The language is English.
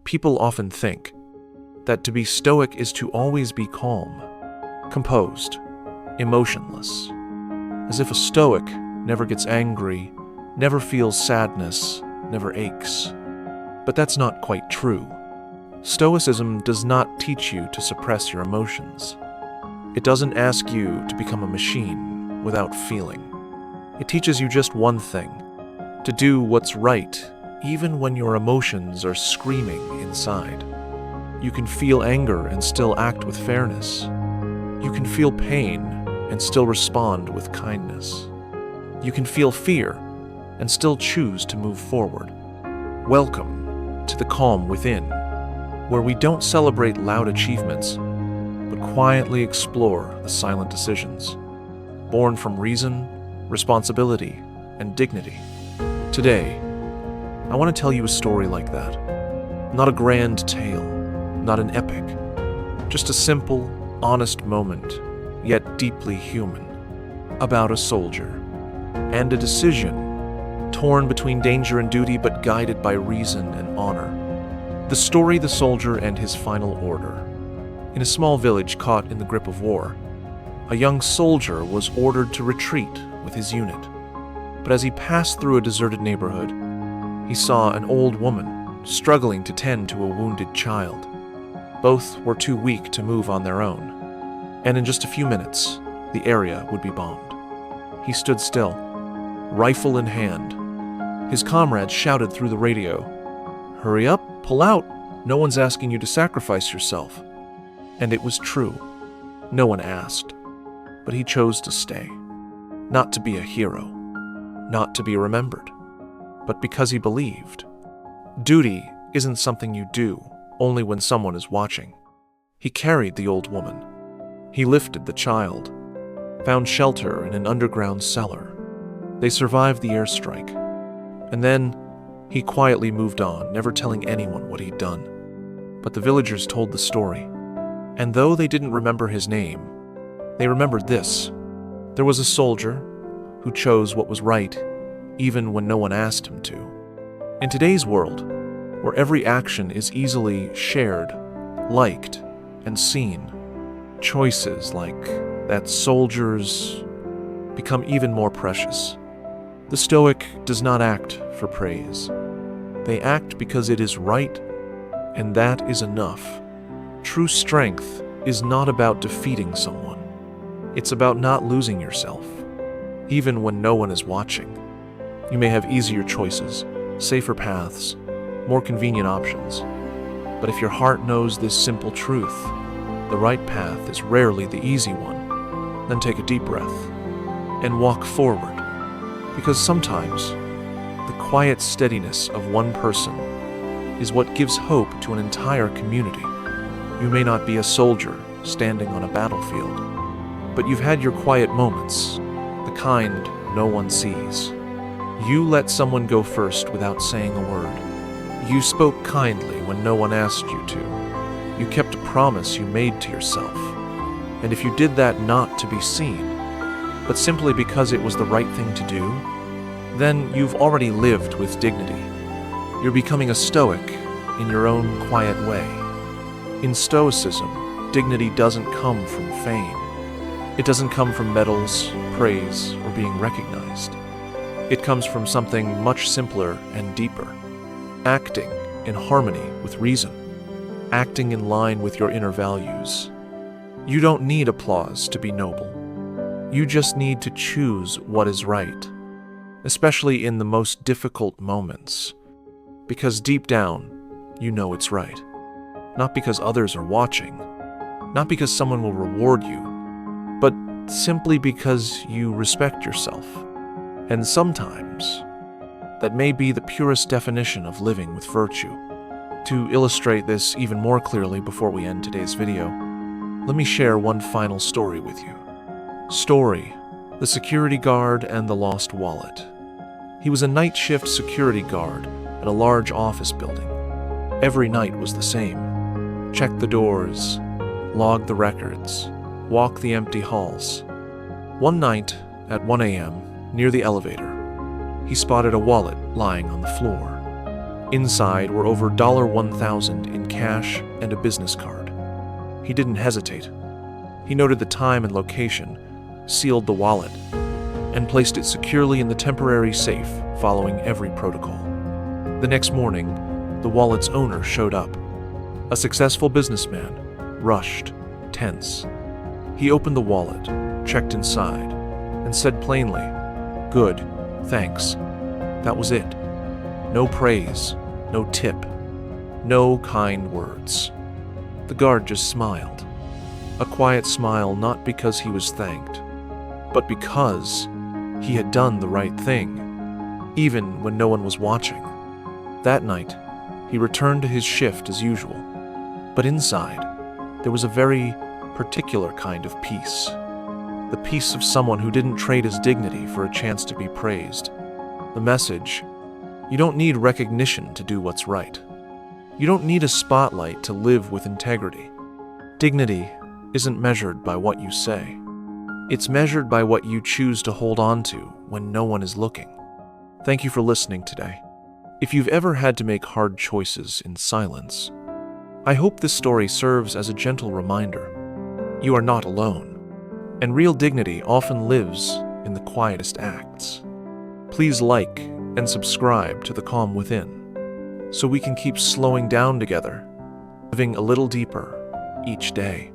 People often think that to be Stoic is to always be calm, composed, emotionless, as if a Stoic never gets angry, never feels sadness, never aches. But that's not quite true. Stoicism does not teach you to suppress your emotions. It doesn't ask you to become a machine without feeling. It teaches you just one thing: to do what's right, even when your emotions are screaming inside. You can feel anger and still act with fairness. You can feel pain and still respond with kindness. You can feel fear and still choose to move forward. Welcome to the calm within, where we don't celebrate loud achievements, but quietly explore the silent decisions, born from reason, responsibility, and dignity. Today, I want to tell you a story like that. Not a grand tale, not an epic, just a simple, honest moment, yet deeply human, about a soldier and a decision torn between danger and duty but guided by reason and honor. The story, the soldier and his final order. In a small village caught in the grip of war, a young soldier was ordered to retreat with his unit. But as he passed through a deserted neighborhood, he saw an old woman struggling to tend to a wounded child. Both were too weak to move on their own, and in just a few minutes, the area would be bombed. He stood still, rifle in hand. His comrades shouted through the radio, "Hurry up, pull out, no one's asking you to sacrifice yourself." And it was true. No one asked, but he chose to stay. Not to be a hero, not to be remembered, but because he believed. Duty isn't something you do only when someone is watching. He carried the old woman. He lifted the child, found shelter in an underground cellar. They survived the airstrike. And then he quietly moved on, never telling anyone what he'd done. But the villagers told the story. And though they didn't remember his name, they remembered this. There was a soldier who chose what was right, even when no one asked him to. In today's world, where every action is easily shared, liked, and seen, choices like that soldier's become even more precious. The Stoic does not act for praise. They act because it is right, and that is enough. True strength is not about defeating someone. It's about not losing yourself, even when no one is watching. You may have easier choices, safer paths, more convenient options. But if your heart knows this simple truth, the right path is rarely the easy one, then take a deep breath and walk forward. Because sometimes, the quiet steadiness of one person is what gives hope to an entire community. You may not be a soldier standing on a battlefield, but you've had your quiet moments, the kind no one sees. You let someone go first without saying a word. You spoke kindly when no one asked you to. You kept a promise you made to yourself. And if you did that not to be seen, but simply because it was the right thing to do, then you've already lived with dignity. You're becoming a Stoic in your own quiet way. In Stoicism, dignity doesn't come from fame. It doesn't come from medals, praise, or being recognized. It comes from something much simpler and deeper. Acting in harmony with reason. Acting in line with your inner values. You don't need applause to be noble. You just need to choose what is right, especially in the most difficult moments, because deep down, you know it's right. Not because others are watching, not because someone will reward you, but simply because you respect yourself. And sometimes, that may be the purest definition of living with virtue. To illustrate this even more clearly before we end today's video, let me share one final story with you. Story: the security guard and the lost wallet. He was a night shift security guard at a large office building. Every night was the same. Check the doors, log the records, walk the empty halls. One night, at 1 a.m., near the elevator, he spotted a wallet lying on the floor. Inside were over $1,000 in cash and a business card. He didn't hesitate. He noted the time and location, sealed the wallet, and placed it securely in the temporary safe, following every protocol. The next morning, the wallet's owner showed up. A successful businessman, rushed, tense. He opened the wallet, checked inside, and said plainly, "Good, thanks." That was it. No praise, no tip, no kind words. The guard just smiled. A quiet smile, not because he was thanked, but because he had done the right thing, even when no one was watching. That night, he returned to his shift as usual, but inside, there was a very particular kind of peace. The peace of someone who didn't trade his dignity for a chance to be praised. The message: you don't need recognition to do what's right. You don't need a spotlight to live with integrity. Dignity isn't measured by what you say. It's measured by what you choose to hold on to when no one is looking. Thank you for listening today. If you've ever had to make hard choices in silence, I hope this story serves as a gentle reminder. You are not alone, and real dignity often lives in the quietest acts. Please like and subscribe to The Calm Within, so we can keep slowing down together, living a little deeper each day.